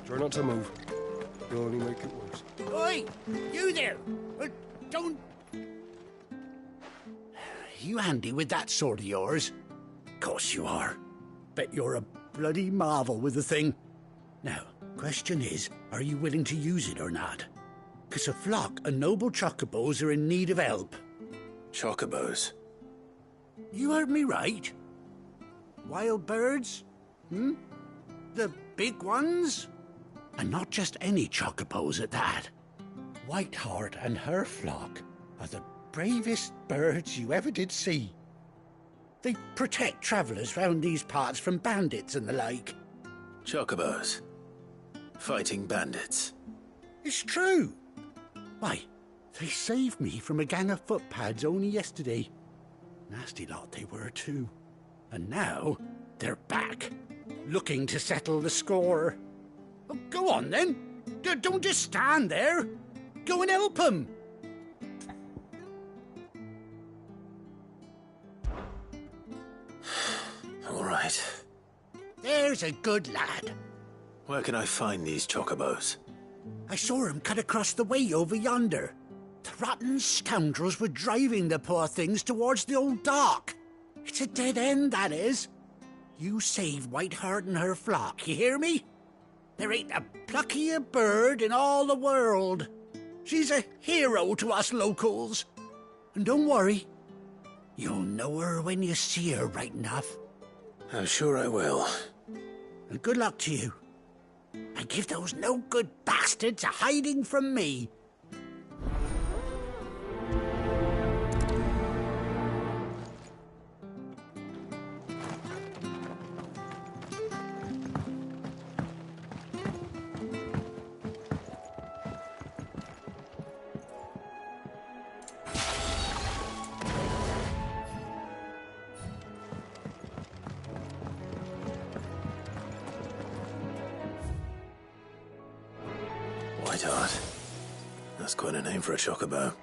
Try not to move. You'll only make it worse. Oi! You there! Don't... You handy with that sword of yours? Course you are. bet you're a bloody marvel with the thing. Now, question is, are you willing to use it or not? 'Cause a flock of noble chocobos are in need of help. Chocobos? You heard me right. Wild birds? The big ones? And not just any chocobos at that. Whiteheart and her flock are the bravest birds you ever did see. They protect travellers round these parts from bandits and the like. Chocobos? Fighting bandits? It's true. Why, they saved me from a gang of footpads only yesterday. Nasty lot they were too. And now they're back, looking to settle the score. Well, go on then. Don't just stand there. Go and help them. All right. There's a good lad. Where can I find these chocobos? I saw him cut across the way over yonder. The rotten scoundrels were driving the poor things towards the old dock. It's a dead end, that is. You save Whiteheart and her flock, you hear me? There ain't a pluckier bird in all the world. She's a hero to us locals. And don't worry, you'll know her when you see her right enough. I'm sure I will. And good luck to you. And give those no-good bastards a hiding from me. Whiteheart. That's quite a name for a chocobo.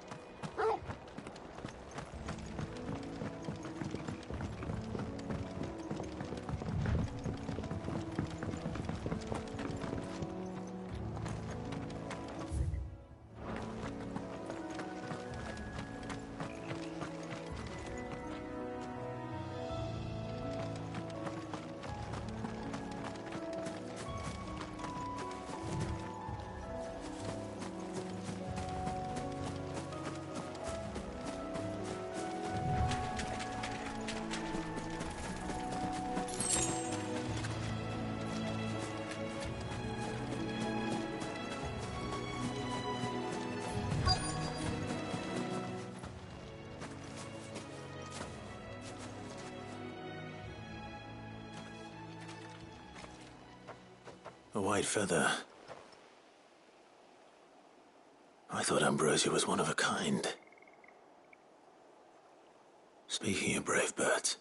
A white feather. I thought Ambrosia was one of a kind. Speaking of brave birds.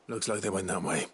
Looks like they went that way.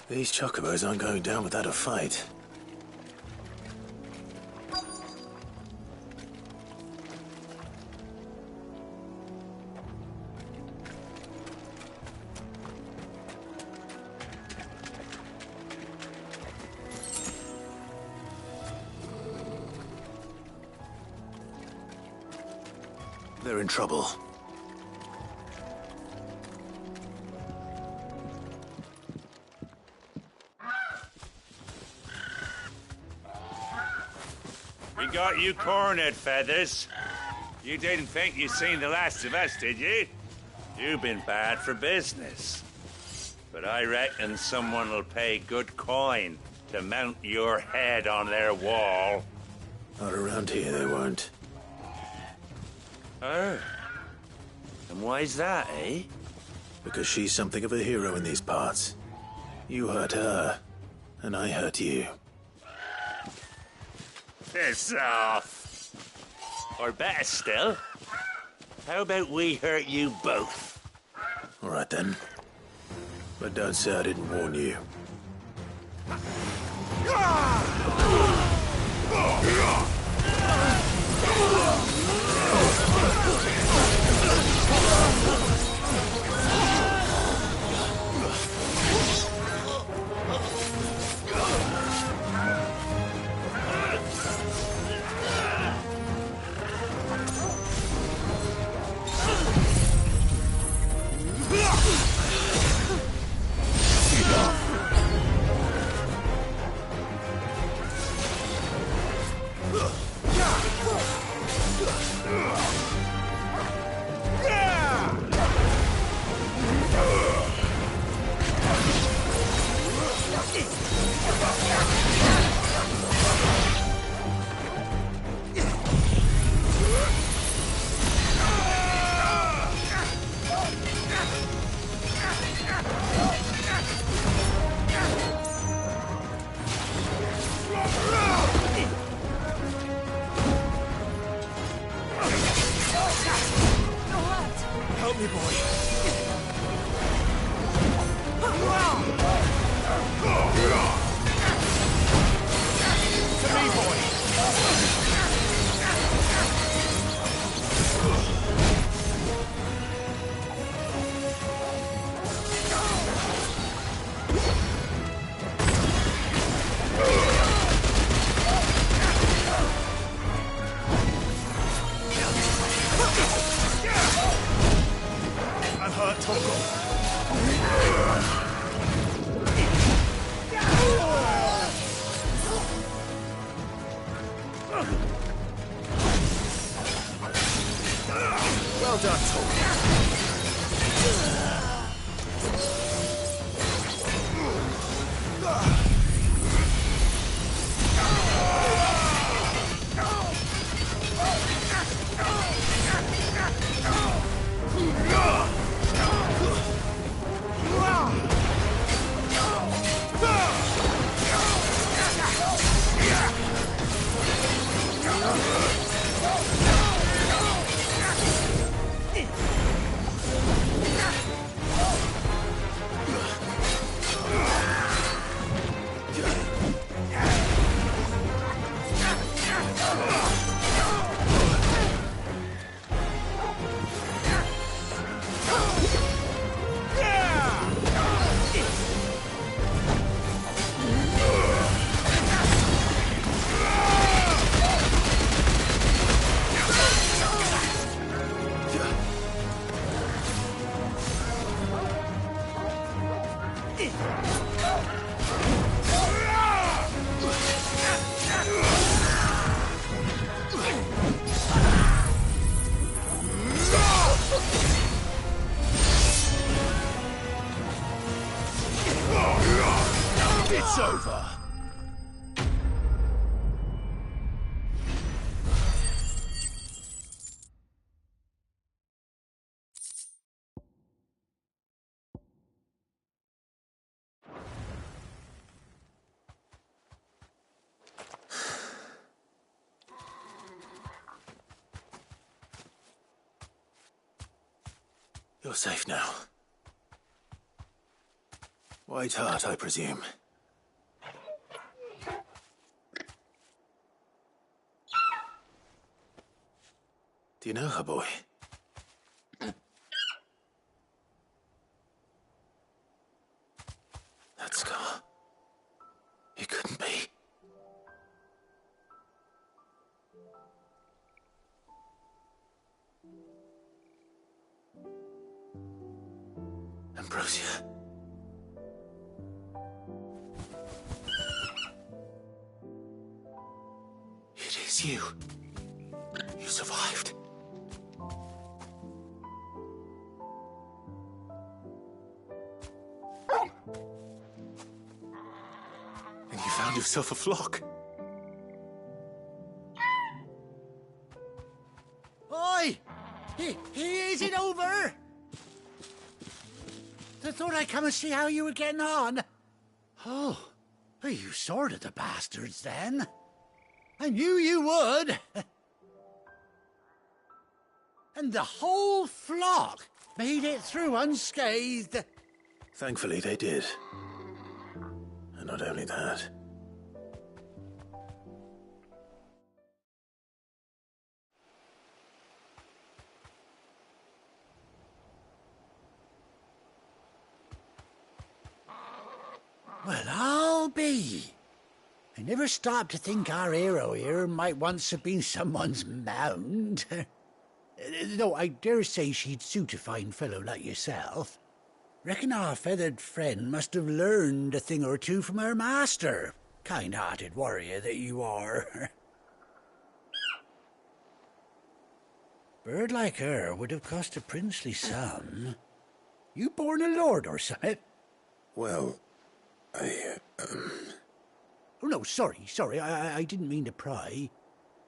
These chocobos aren't going down without a fight. They're in trouble. We got you cornered, Feathers. You didn't think you'd seen the last of us, did you? You've been bad for business. But I reckon someone will pay good coin to mount your head on their wall. Not around here, they won't. Oh. And why's that, eh? Because she's something of a hero in these parts. You hurt her, and I hurt you. Piss off. Or better still, how about we hurt you both? All right, then. But don't say I didn't warn you. Help me, boy. To me, boy. I'm hurt, Toggle. Well done, Toggle. It's over. You're safe now. White Heart, I presume. Do you know her, boy? That scar. It couldn't be. Ambrosia. It is you. You survived. yourself a flock. Oi! Is it over? I thought I'd come and see how you were getting on. Oh, you sorted the bastards then. I knew you would. And the whole flock made it through unscathed. Thankfully, they did. And not only that. Well, I'll be. I never stopped to think our hero here might once have been someone's mount. Though I dare say she'd suit a fine fellow like yourself. Reckon our feathered friend must have learned a thing or two from her master. Kind-hearted warrior that you are. Bird like her would have cost a princely sum. You born a lord or something? Well, Oh, no, sorry, I didn't mean to pry.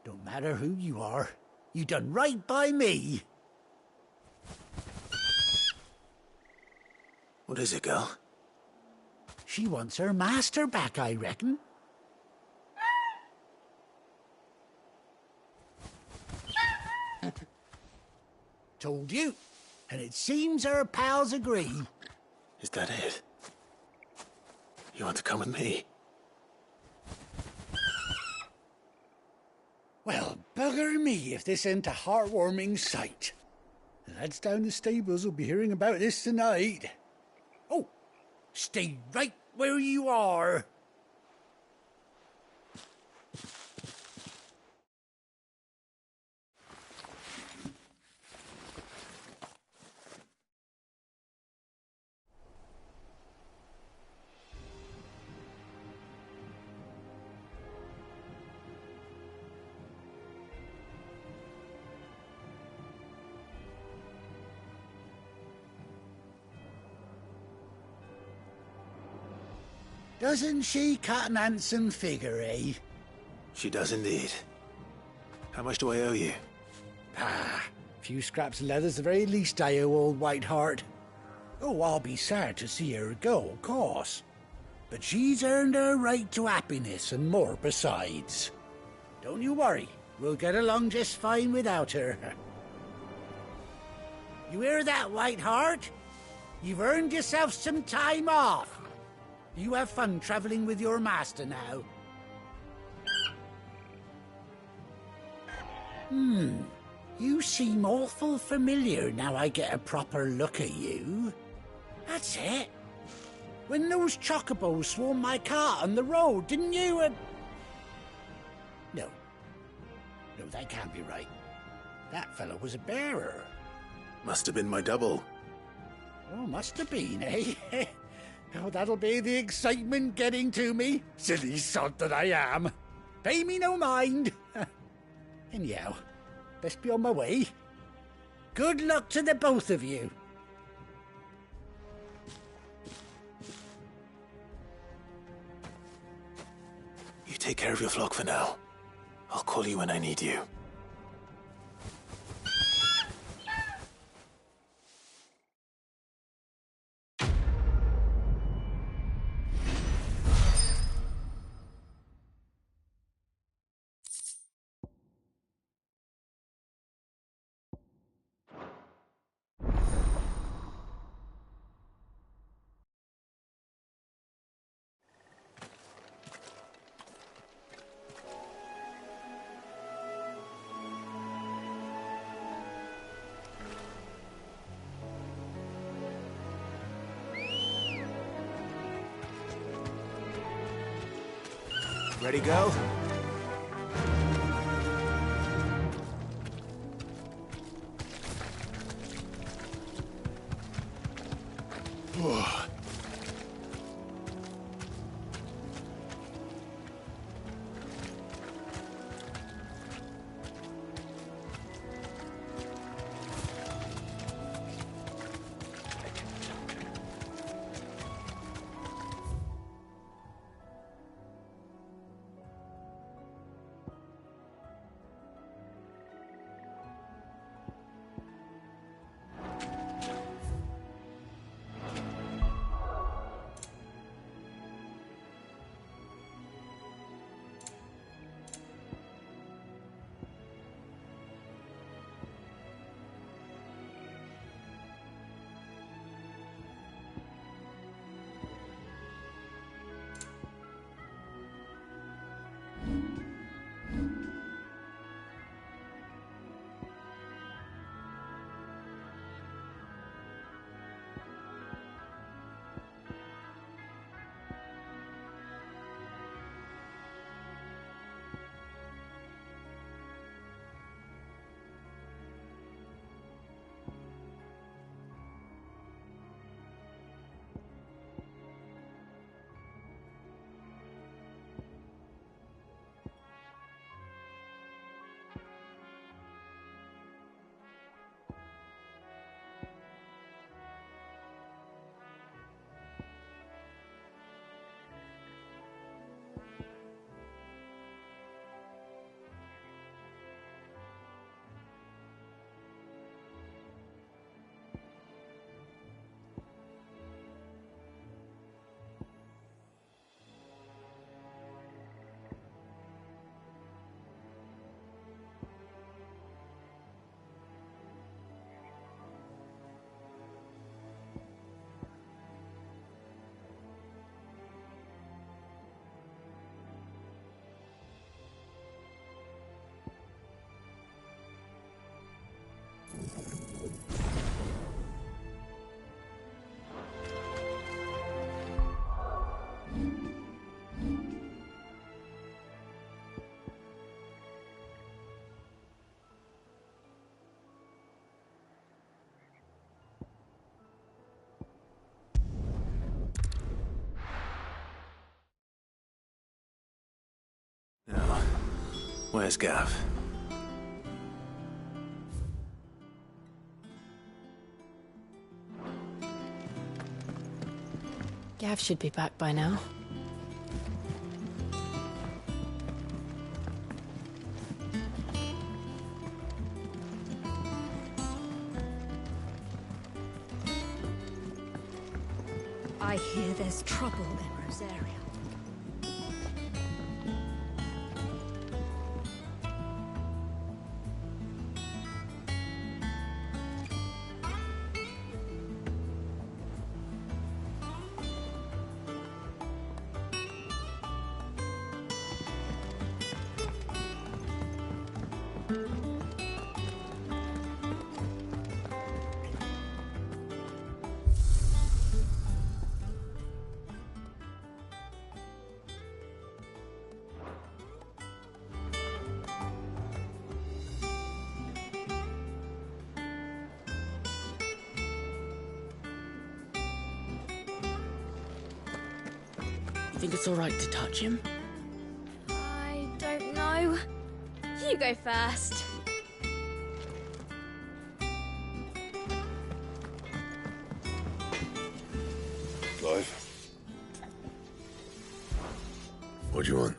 Don't matter who you are. You done right by me. What is it, girl? She wants her master back, I reckon. Told you. And it seems her pals agree. Is that it? You want to come with me? Well, bugger me if this ain't a heartwarming sight. The lads down the stables will be hearing about this tonight. Oh, stay right where you are. Doesn't she cut an handsome figure, eh? She does indeed. How much do I owe you? Ah, a few scraps of leather's the very least I owe old Whiteheart. Oh, I'll be sad to see her go, of course. But she's earned her right to happiness and more besides. Don't you worry, we'll get along just fine without her. You hear that, Whiteheart? You've earned yourself some time off. You have fun traveling with your master now. You seem awful familiar now I get a proper look at you. That's it. When those chocobos swarmed my cart on the road, didn't you? No, that can't be right. That fellow was a bearer. Must have been my double. Oh, must have been, eh? Oh, that'll be the excitement getting to me. Silly sod that I am. Pay me no mind. Anyhow, best be on my way. Good luck to the both of you. You take care of your flock for now. I'll call you when I need you. Ready, go? Now, where's Gav? Gav should be back by now. I hear there's trouble in Rosaria. You think it's all right to touch him? I don't know. You go first. Clive? What do you want?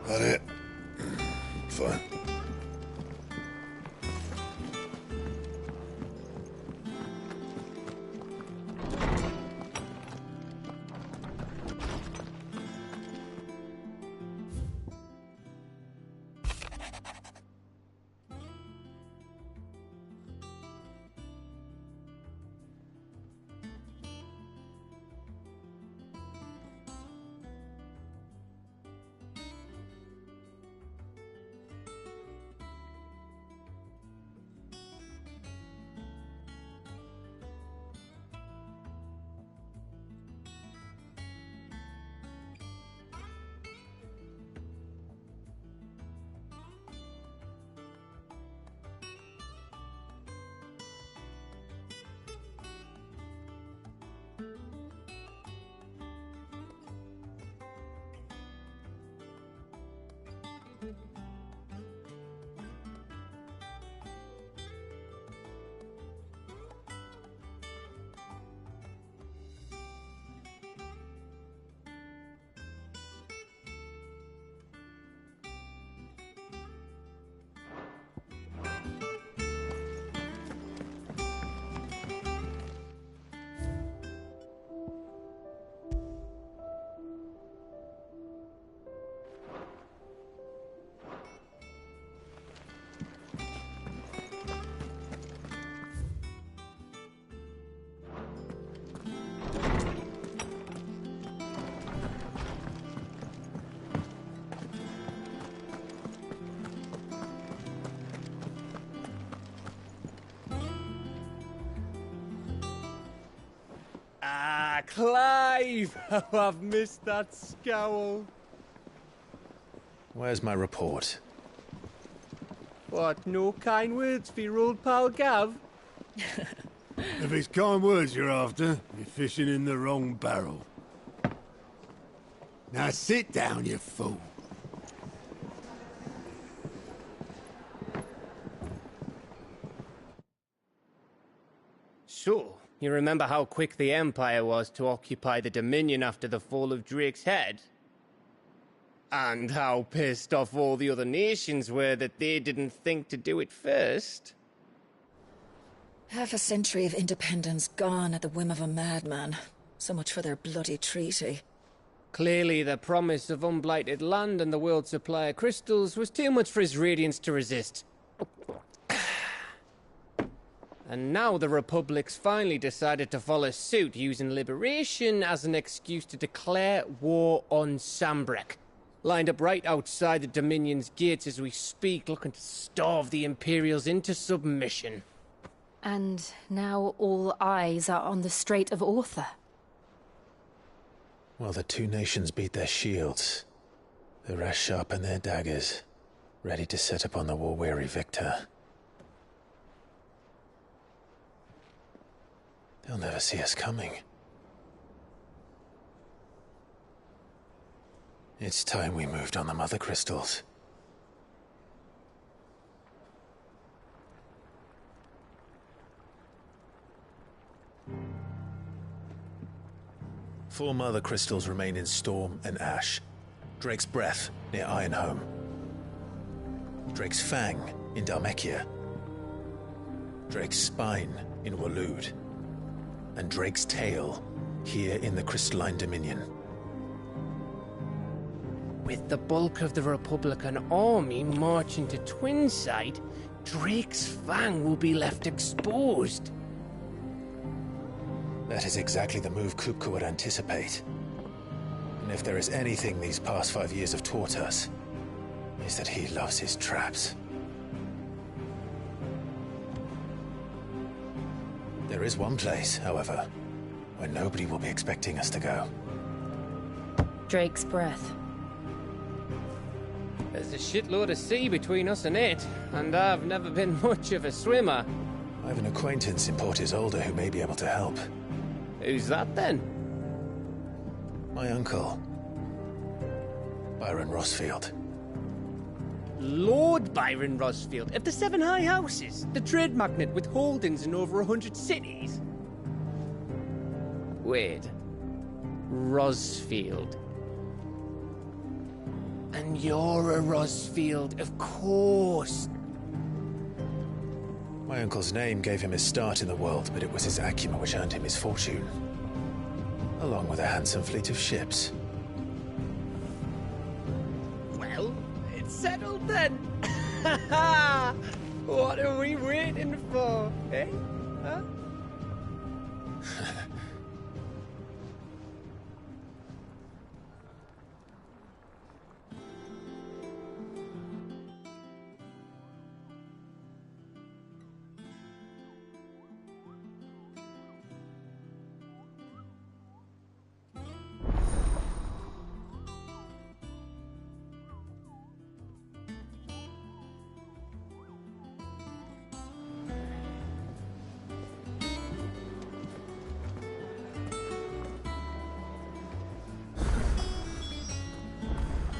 That it? Fine. Clive! Oh, I've missed that scowl. Where's my report? What, no kind words for your old pal Gav? If it's kind words you're after, you're fishing in the wrong barrel. Now sit down, you fool. So, you remember how quick the Empire was to occupy the Dominion after the fall of Drake's head? And how pissed off all the other nations were that they didn't think to do it first? Half a century of independence gone at the whim of a madman. So much for their bloody treaty. Clearly, the promise of unblighted land and the world's supply of crystals was too much for his radiance to resist. And now the Republic's finally decided to follow suit, using liberation as an excuse to declare war on Sambrek. Lined up right outside the Dominion's gates as we speak, looking to starve the Imperials into submission. And now all eyes are on the Strait of Author. Well, the two nations beat their shields. The rest sharpen their daggers, ready to set upon the war-weary victor. They'll never see us coming. It's time we moved on the mother crystals. Four mother crystals remain in Storm and Ash. Drake's Breath near Ironhome. Drake's Fang in Dhalmekia. Drake's Spine in Waloed. And Drake's Tail here in the Crystalline Dominion. With the bulk of the Republican army marching to Twinside, Drake's Fang will be left exposed. That is exactly the move Kupka would anticipate. And if there is anything these past 5 years have taught us, is that he loves his traps. There is one place, however, where nobody will be expecting us to go. Drake's Breath. There's a shitload of sea between us and it, and I've never been much of a swimmer. I have an acquaintance in Port Isolde who may be able to help. Who's that then? My uncle, Byron Rosfield. Lord Byron Rosfield of the Seven High Houses, the trade magnate with holdings in over 100 cities. Wait, Rosfield. And you're a Rosfield, of course. My uncle's name gave him his start in the world, but it was his acumen which earned him his fortune. Along with a handsome fleet of ships. Well, it's settled then. What are we waiting for, eh? Huh?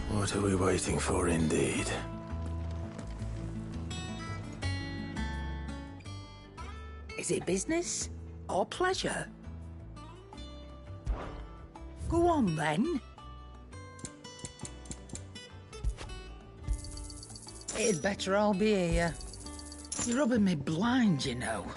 What are we waiting for, indeed? Is it business or pleasure? Go on, then. It'd better all be here. You're rubbing me blind, you know.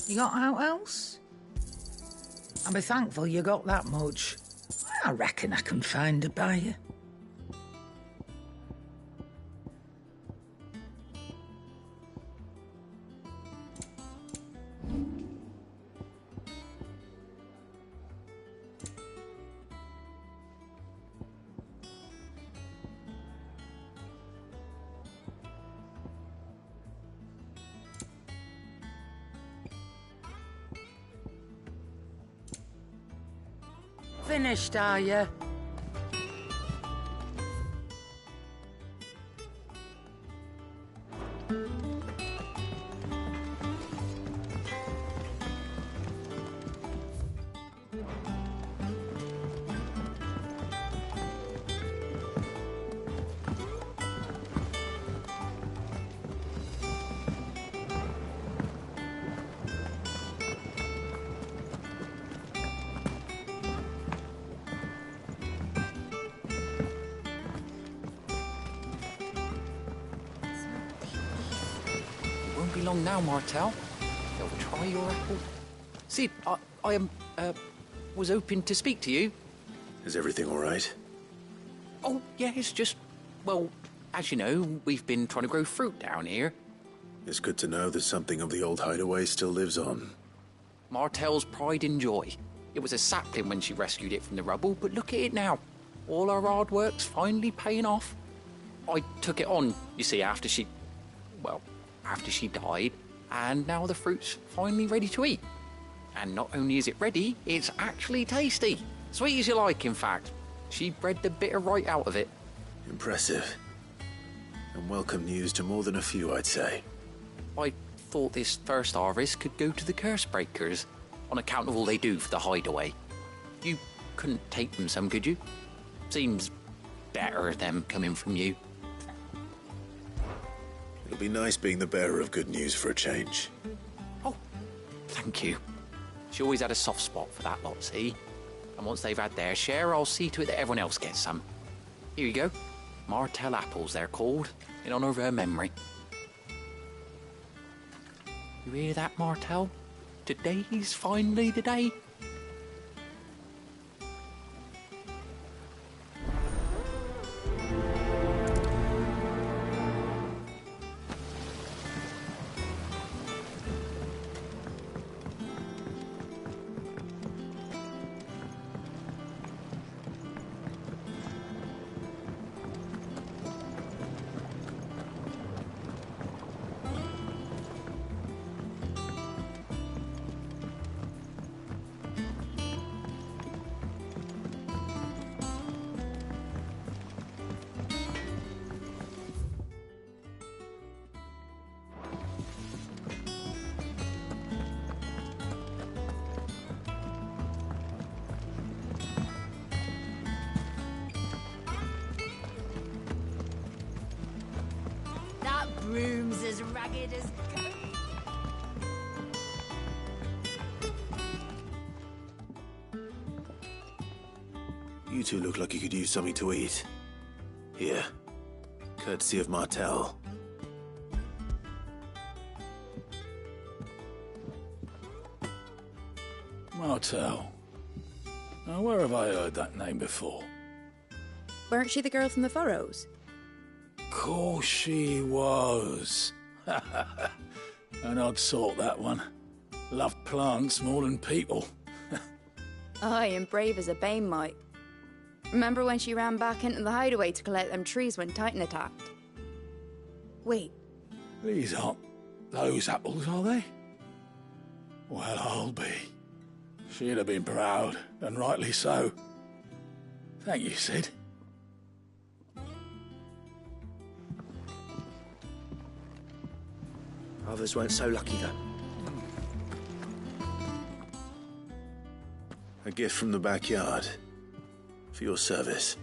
You got out else? I'll be thankful you got that much. I reckon I can find a buyer. Finished, are you? Be long now, Martel. They'll try your apple. Sid, I was hoping to speak to you. Is everything all right? Oh, yeah, it's just, well, as you know, we've been trying to grow fruit down here. It's good to know that something of the old hideaway still lives on. Martel's pride and joy. It was a sapling when she rescued it from the rubble, but look at it now. All our hard work's finally paying off. I took it on, you see, after she died, and now the fruit's finally ready to eat. And not only is it ready, it's actually tasty. Sweet as you like, in fact. She bred the bitter right out of it. Impressive. And welcome news to more than a few, I'd say. I thought this first harvest could go to the curse breakers, on account of all they do for the hideaway. You couldn't take them some, could you? Seems better them coming from you. It'll be nice being the bearer of good news for a change. Oh, thank you. She always had a soft spot for that lot, see? And once they've had their share, I'll see to it that everyone else gets some. Here you go. Martel apples, they're called, in honour of her memory. You hear that, Martel? Today's finally the day. Room's as ragged as... You two look like you could use something to eat. Here. Courtesy of Martel. Martel. Now, where have I heard that name before? Weren't she the girl from the Furrows? Course she was. An odd sort, that one. Loved plants more than people. Aye, and brave as a bane might. Remember when she ran back into the hideaway to collect them trees when Titan attacked? Wait. These aren't those apples, are they? Well, I'll be. She'd have been proud, and rightly so. Thank you, Sid. Others weren't so lucky, though. A gift from the backyard. For your service.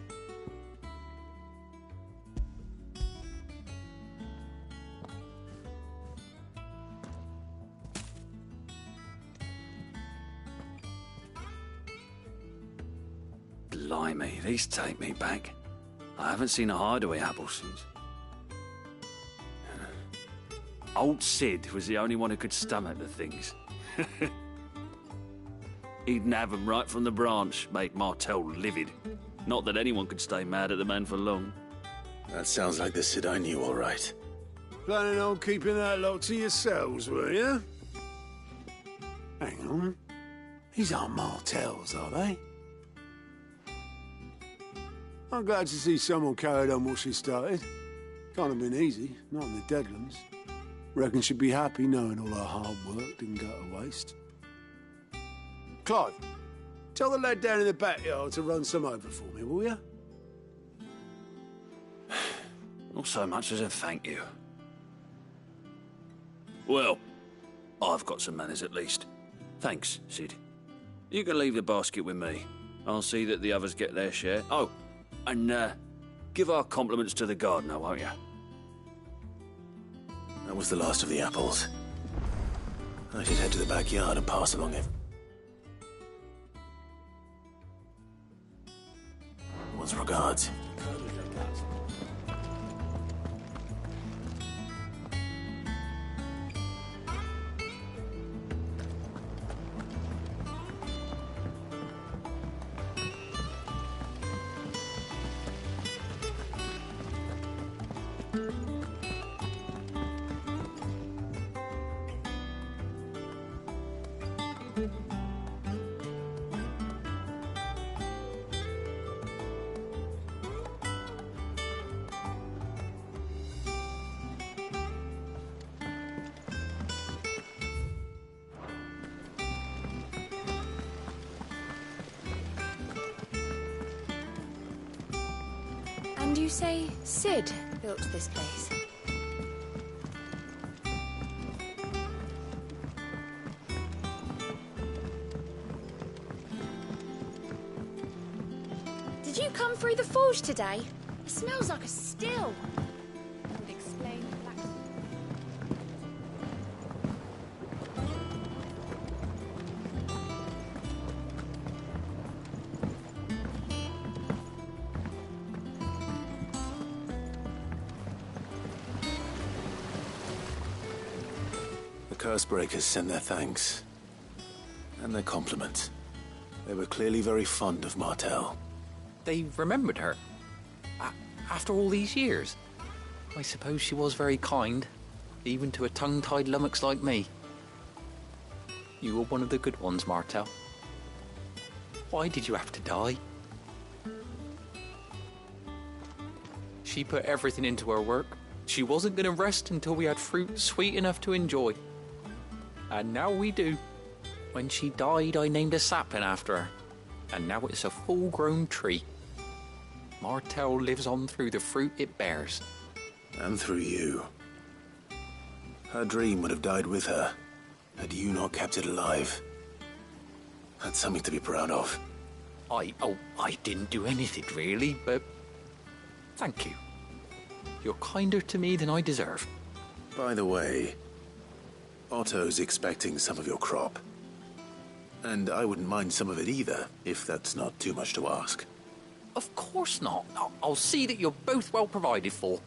Blimey, these take me back. I haven't seen a hideaway apple since. Old Sid was the only one who could stomach the things. He'd nab 'em right from the branch, make Martell livid. Not that anyone could stay mad at the man for long. That sounds like the Sid I knew, all right. Planning on keeping that lot to yourselves, were you? Hang on. These aren't Martells, are they? I'm glad to see someone carried on what she started. Can't have been easy, not in the Deadlands. Reckon she'd be happy knowing all her hard work didn't go to waste. Clive, tell the lad down in the backyard to run some over for me, will you? Not so much as a thank you. Well, I've got some manners at least. Thanks, Sid. You can leave the basket with me. I'll see that the others get their share. Oh, and give our compliments to the gardener, won't you? That was the last of the apples. I should head to the backyard and pass along it. Once regards. And you say Sid built this place? Did you come through the forge today? It smells like a still. That would explain the black... The Cursebreakers sent their thanks. And their compliments. They were clearly very fond of Martell. They remembered her. After all these years. I suppose she was very kind, even to a tongue-tied lummox like me. You were one of the good ones, Martell. Why did you have to die? She put everything into her work. She wasn't going to rest until we had fruit sweet enough to enjoy. And now we do. When she died, I named a sapling after her. And now it's a full-grown tree. Martell lives on through the fruit it bears. And through you. Her dream would have died with her, had you not kept it alive. That's something to be proud of. I didn't do anything really, but thank you. You're kinder to me than I deserve. By the way, Otto's expecting some of your crop. And I wouldn't mind some of it either, if that's not too much to ask. Of course not. I'll see that you're both well provided for.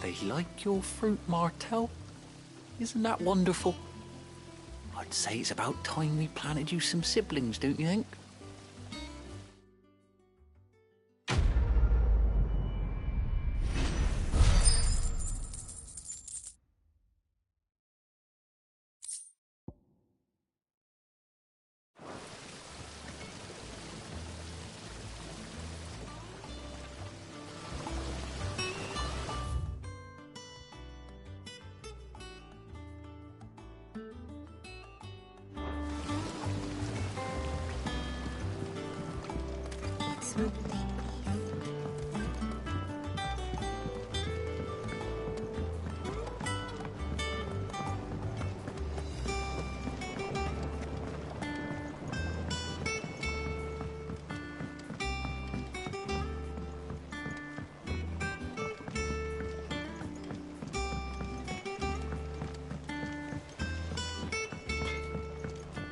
They like your fruit, Martell. Isn't that wonderful? I'd say it's about time we planted you some siblings, don't you think?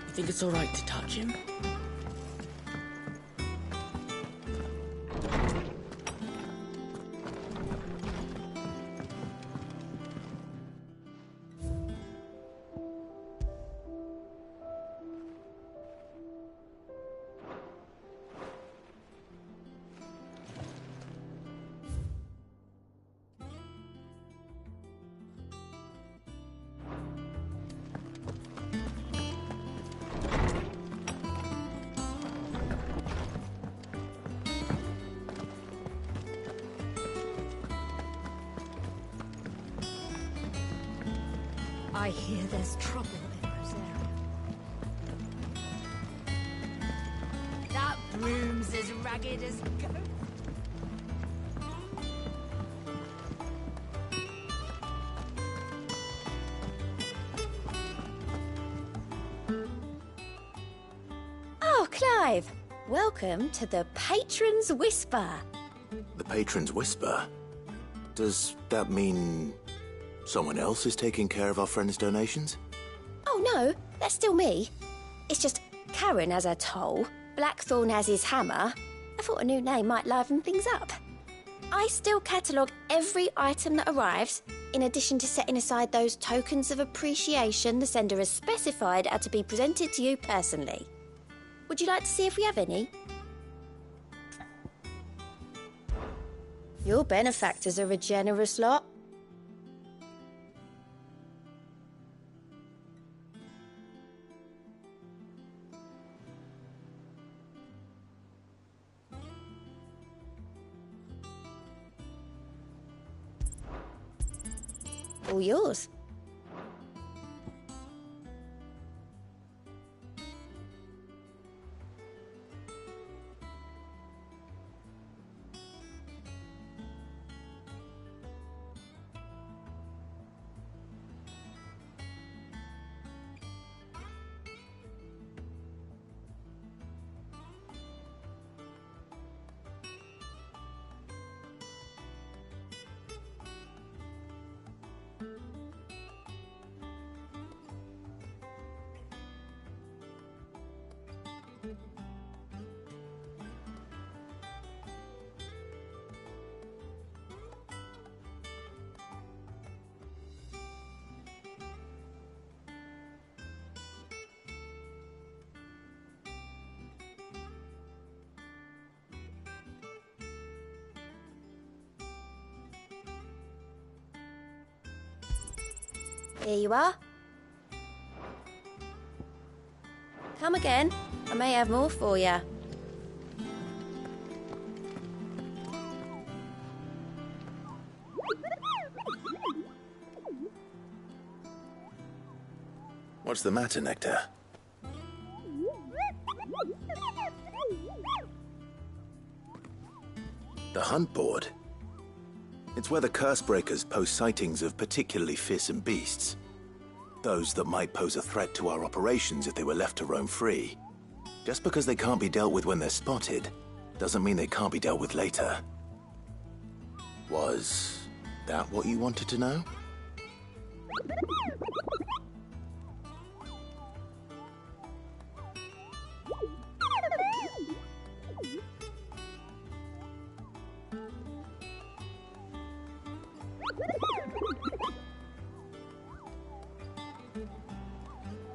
You think it's all right to touch him? I hear there's trouble in Rosaria. That broom's as ragged as goat. Oh, Clive! Welcome to the Patron's Whisper. The Patron's Whisper? Does that mean someone else is taking care of our friend's donations? Oh no, that's still me. It's just Karen has her toll, Blackthorn has his hammer. I thought a new name might liven things up. I still catalogue every item that arrives, in addition to setting aside those tokens of appreciation the sender has specified are to be presented to you personally. Would you like to see if we have any? Your benefactors are a generous lot. All yours. Here you are. Come again. I may have more for you. What's the matter, Nectar? The hunt board? It's where the Cursebreakers post sightings of particularly fearsome beasts. Those that might pose a threat to our operations if they were left to roam free. Just because they can't be dealt with when they're spotted, doesn't mean they can't be dealt with later. Was that what you wanted to know?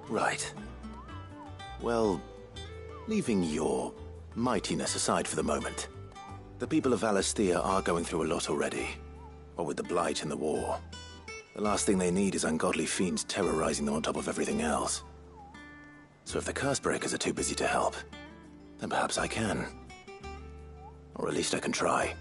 Right. Well, leaving your mightiness aside for the moment, the people of Valisthea are going through a lot already. What with the Blight and the war. The last thing they need is ungodly fiends terrorizing them on top of everything else. So if the Cursebreakers are too busy to help, then perhaps I can. Or at least I can try.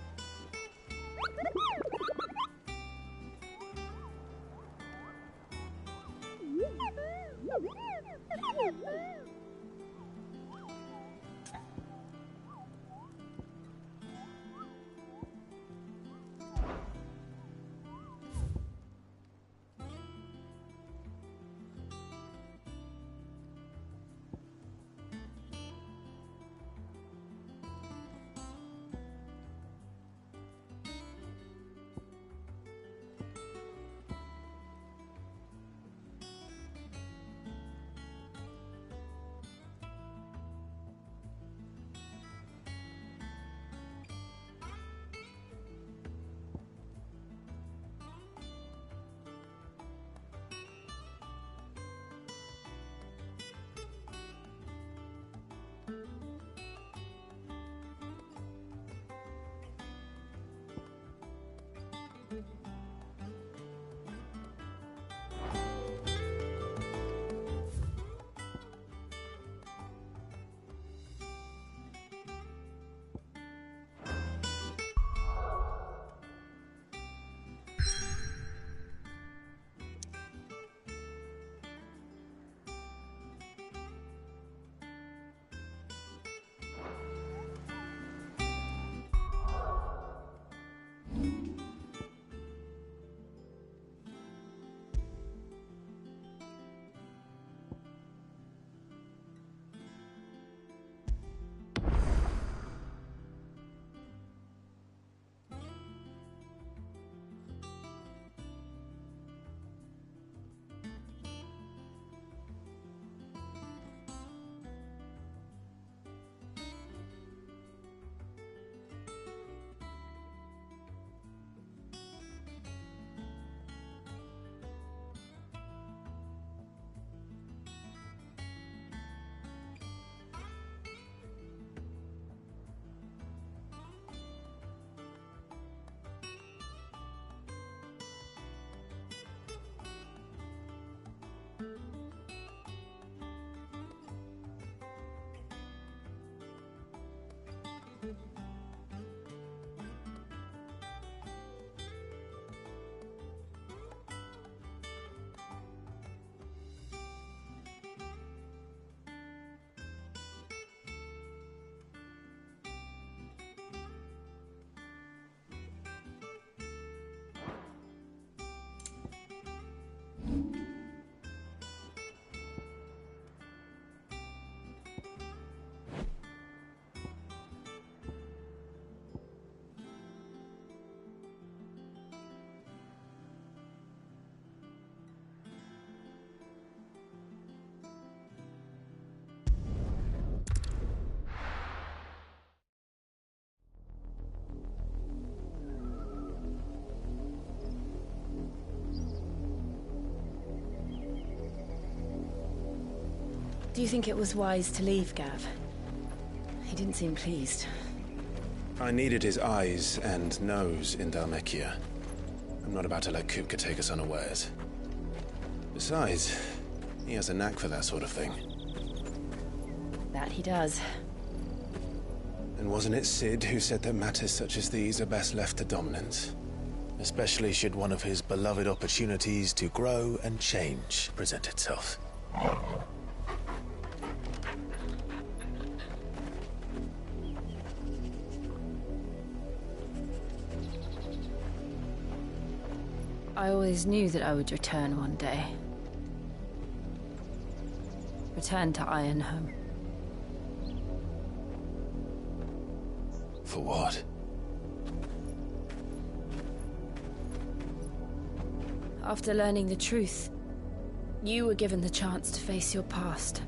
Do you think it was wise to leave, Gav? He didn't seem pleased. I needed his eyes and nose in Dhalmekia. I'm not about to let Kupka take us unawares. Besides, he has a knack for that sort of thing. That he does. And wasn't it Sid who said that matters such as these are best left to dominance? Especially should one of his beloved opportunities to grow and change present itself. I always knew that I would return one day. Return to Ironhome. For what? After learning the truth, you were given the chance to face your past.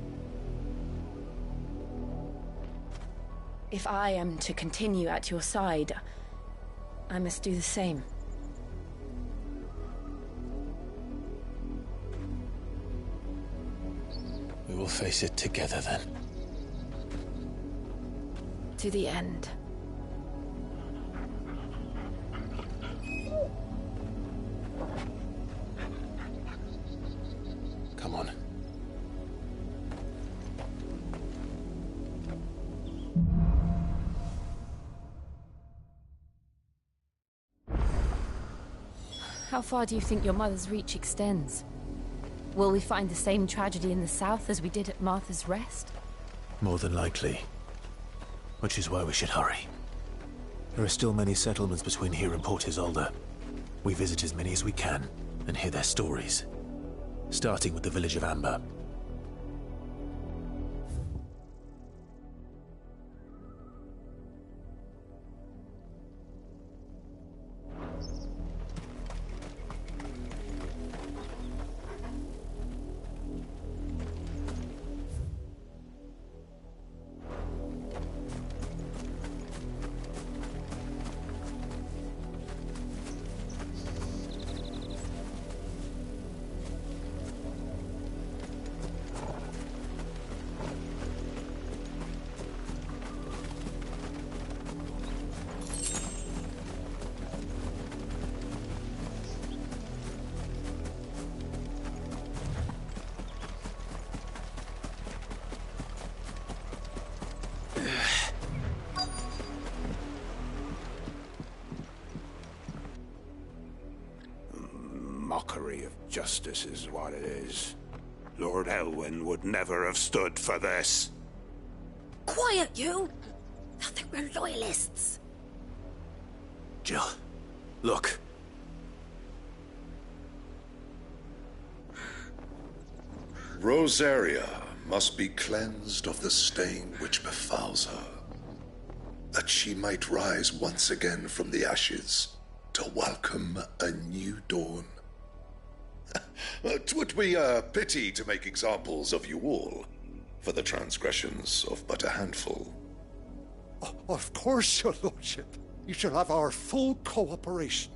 If I am to continue at your side, I must do the same. We will face it together then. To the end. Come on. How far do you think your mother's reach extends? Will we find the same tragedy in the south as we did at Martha's Rest? More than likely. Which is why we should hurry. There are still many settlements between here and Port Isolde. We visit as many as we can and hear their stories. Starting with the village of Amber. Mockery of justice is what it is. Lord Elwyn would never have stood for this. Quiet, you! They'll think we're loyalists. Jill, look. Rosaria must be cleansed of the stain which befouls her, that she might rise once again from the ashes to welcome a new dawn. 'Twould be a pity to make examples of you all, for the transgressions of but a handful. Of course, your lordship. You shall have our full cooperation.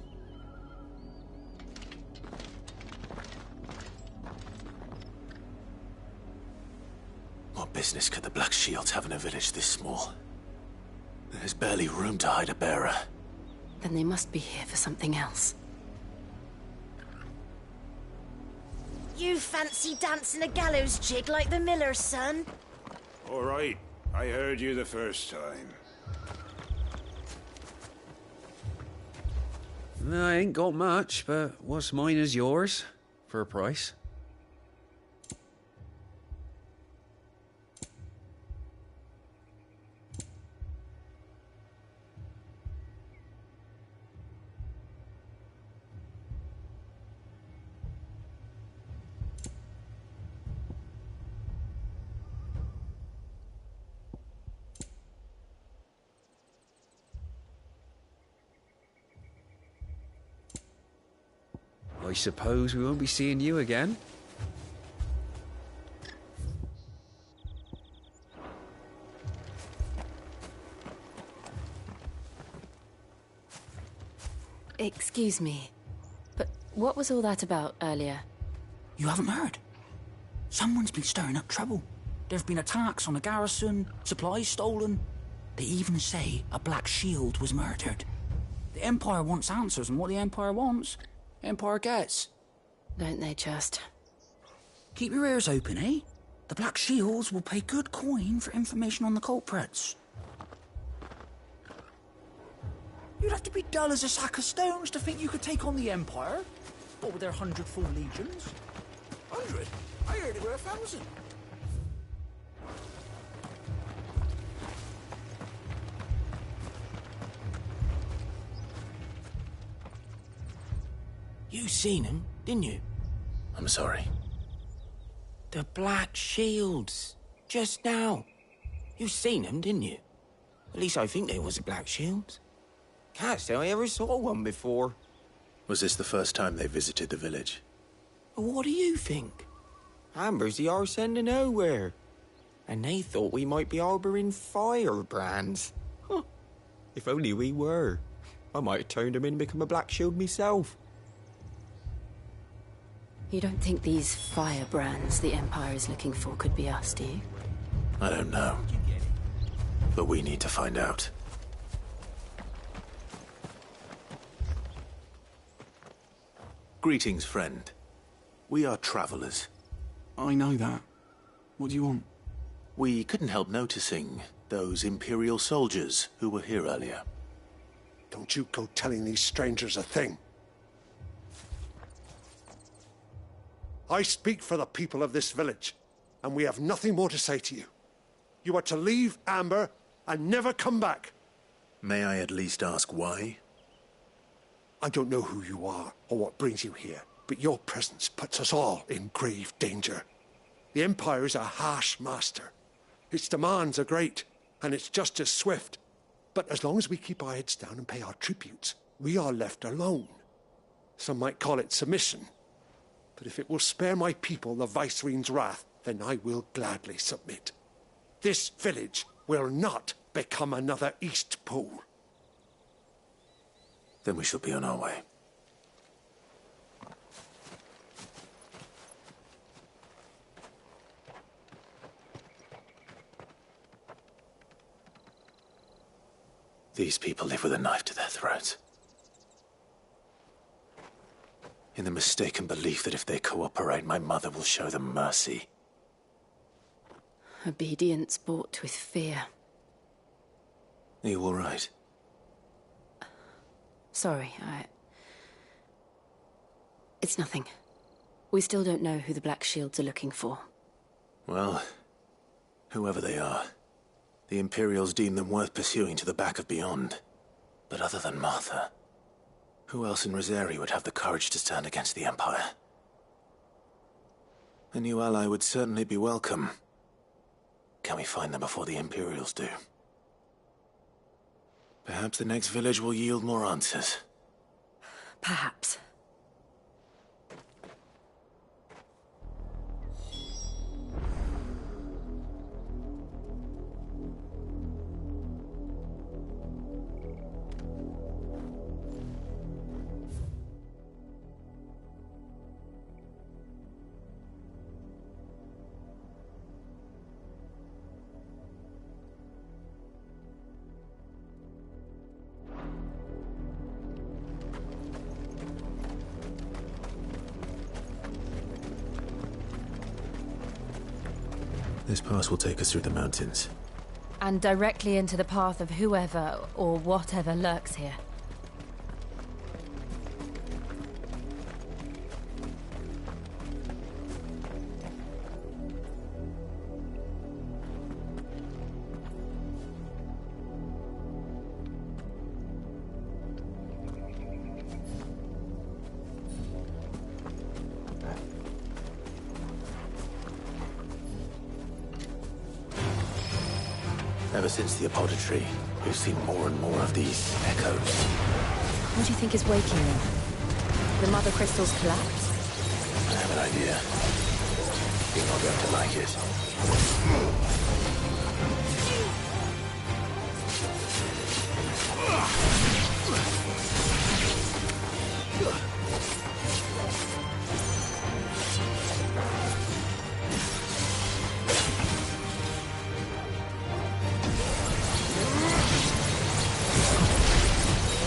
What business could the Black Shields have in a village this small? There's barely room to hide a bearer. Then they must be here for something else. You fancy dancing a gallows jig like the miller's son? All right, I heard you the first time. I ain't got much, but what's mine is yours, for a price. I suppose we won't be seeing you again. Excuse me, but what was all that about earlier? You haven't heard? Someone's been stirring up trouble. There've been attacks on the garrison, supplies stolen. They even say a Black Shield was murdered. The Empire wants answers, and what the Empire wants, Empire gets. Don't they just? Keep your ears open, eh? The Black Shields will pay good coin for information on the culprits. You'd have to be dull as a sack of stones to think you could take on the Empire. What with their 100 full legions? 100? I heard it were 1,000. You seen him, didn't you? I'm sorry. The Black Shields. Just now. You seen them, didn't you? At least I think they was the Black Shields. Can't say I ever saw one before. Was this the first time they visited the village? What do you think? Amber's the arse end of nowhere. And they thought we might be harbouring firebrands. Huh. If only we were. I might have turned them in and become a Black Shield myself. You don't think these firebrands the Empire is looking for could be us, do you? I don't know. But we need to find out. Greetings, friend. We are travelers. I know that. What do you want? We couldn't help noticing those Imperial soldiers who were here earlier. Don't you go telling these strangers a thing. I speak for the people of this village, and we have nothing more to say to you. You are to leave Amber and never come back. May I at least ask why? I don't know who you are or what brings you here, but your presence puts us all in grave danger. The Empire is a harsh master. Its demands are great, and its justice swift. But as long as we keep our heads down and pay our tributes, we are left alone. Some might call it submission. But if it will spare my people the Viceroy's wrath, then I will gladly submit. This village will not become another East Pool. Then we shall be on our way. These people live with a knife to their throats. In the mistaken belief that if they cooperate, my mother will show them mercy. Obedience bought with fear. Are you all right? Sorry, It's nothing. We still don't know who the Black Shields are looking for. Well, whoever they are, the Imperials deem them worth pursuing to the back of beyond. But other than Martha, who else in Rosari would have the courage to stand against the Empire? A new ally would certainly be welcome. Can we find them before the Imperials do? Perhaps the next village will yield more answers. Perhaps. This pass will take us through the mountains. And directly into the path of whoever or whatever lurks here. Ever since the apothecary, we've seen more and more of these echoes. What do you think is waking them? The mother crystals collapse? I have an idea. You're not going to like it.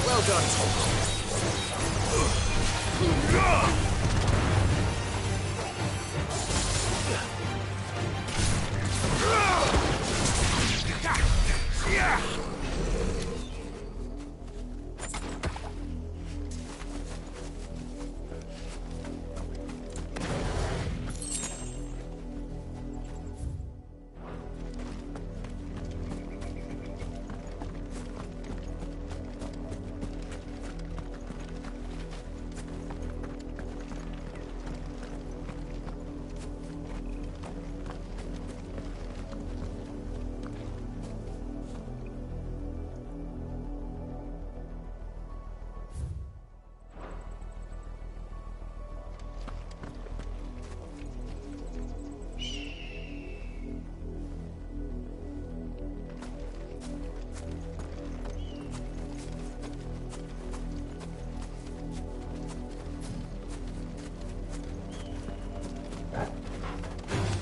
Well done,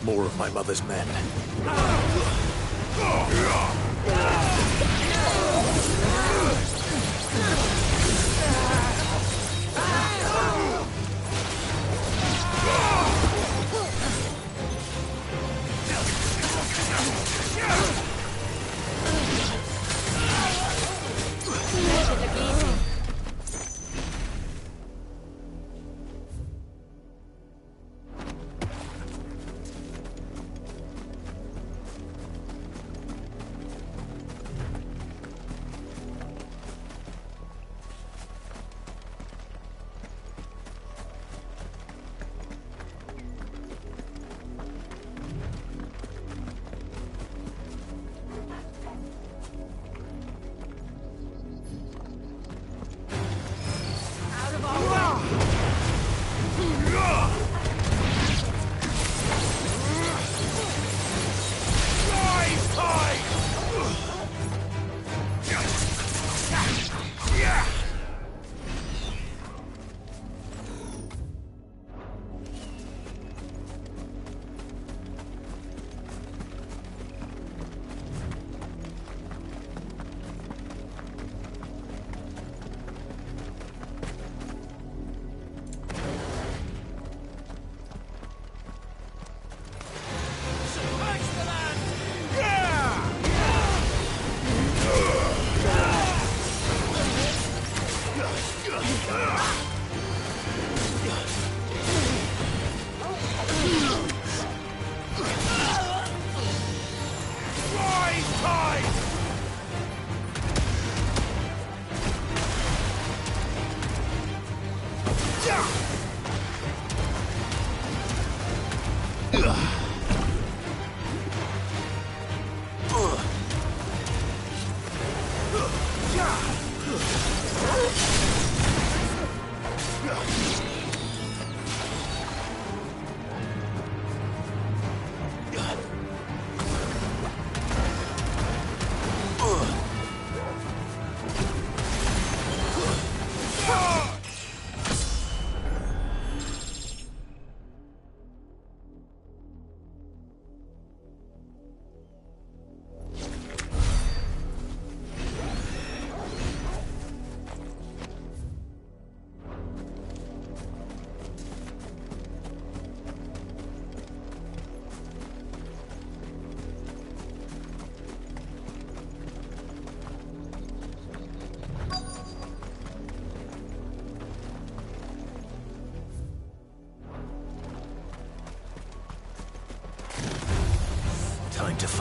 More of my mother's men.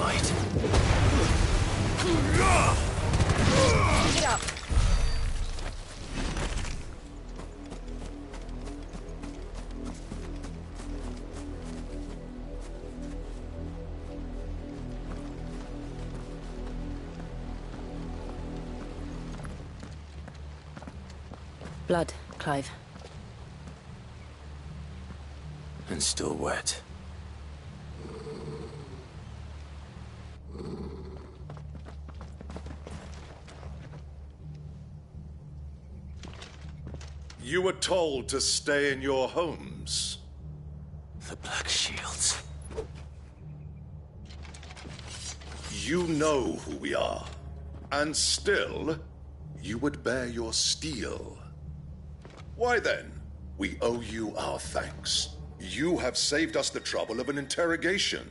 fight. Get up. Blood, Clive. And still wet. You were told to stay in your homes. The Black Shields. You know who we are. And still, you would bear your steel. Why then, we owe you our thanks. You have saved us the trouble of an interrogation.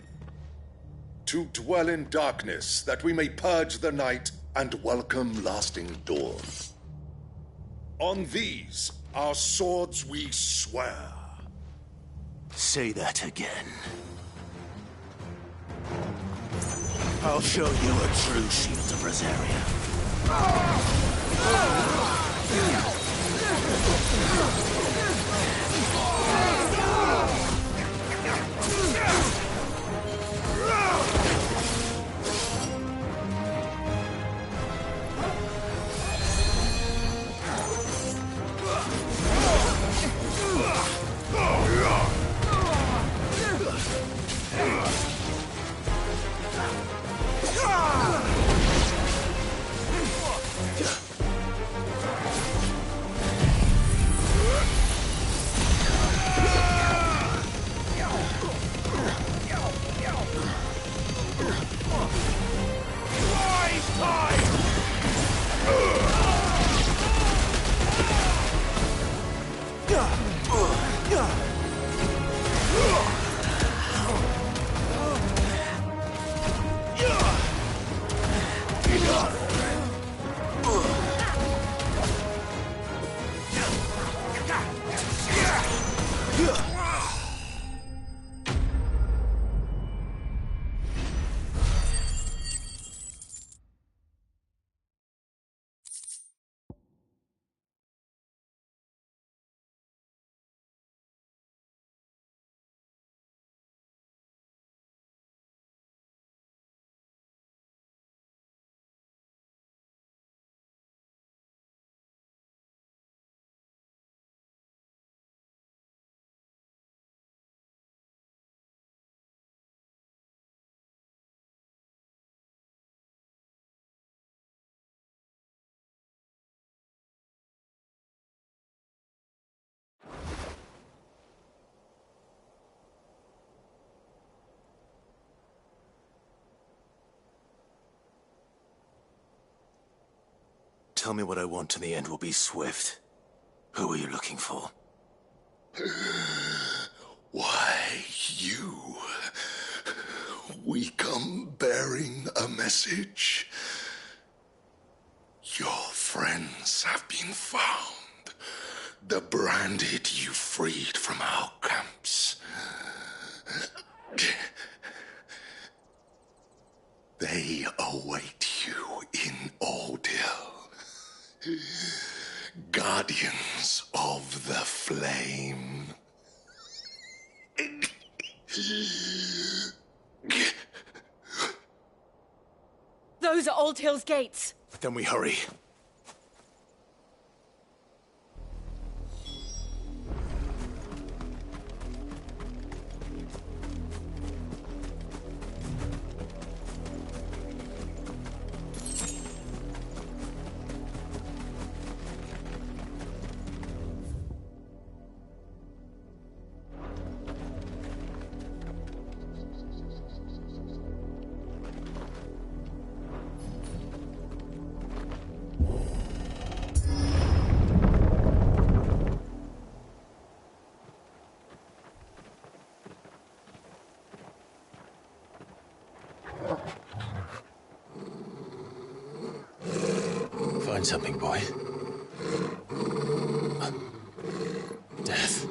To dwell in darkness, that we may purge the night and welcome lasting dawn. On these, our swords we swear. Say that again. I'll show you a true shield of Rosaria. Tell me what I want and the end will be swift. Who are you looking for? Why, you. We come bearing a message. Your friends have been found. The branded you freed from our camps. They await you in Ordeal. Guardians of the Flame. Those are Old Hill's gates. Then we hurry. Find something, boy. Death.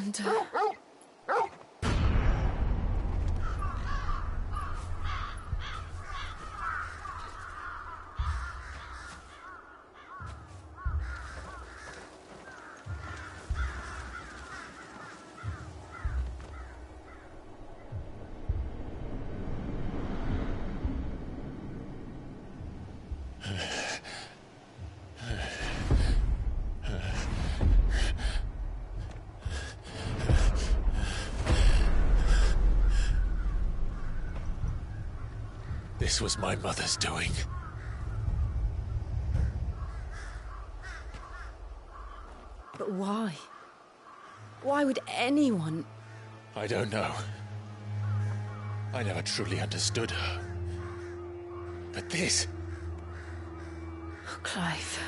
And, This was my mother's doing. But why? Why would anyone... I don't know. I never truly understood her. But this... Oh, Clive.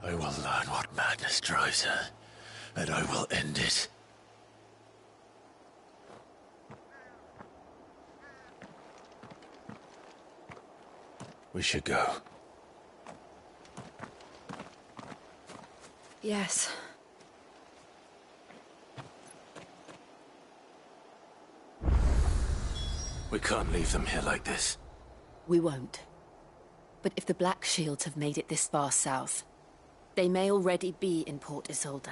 I will learn what madness drives her, and I will end it. We should go. Yes. We can't leave them here like this. We won't. But if the Black Shields have made it this far south, they may already be in Port Isolde.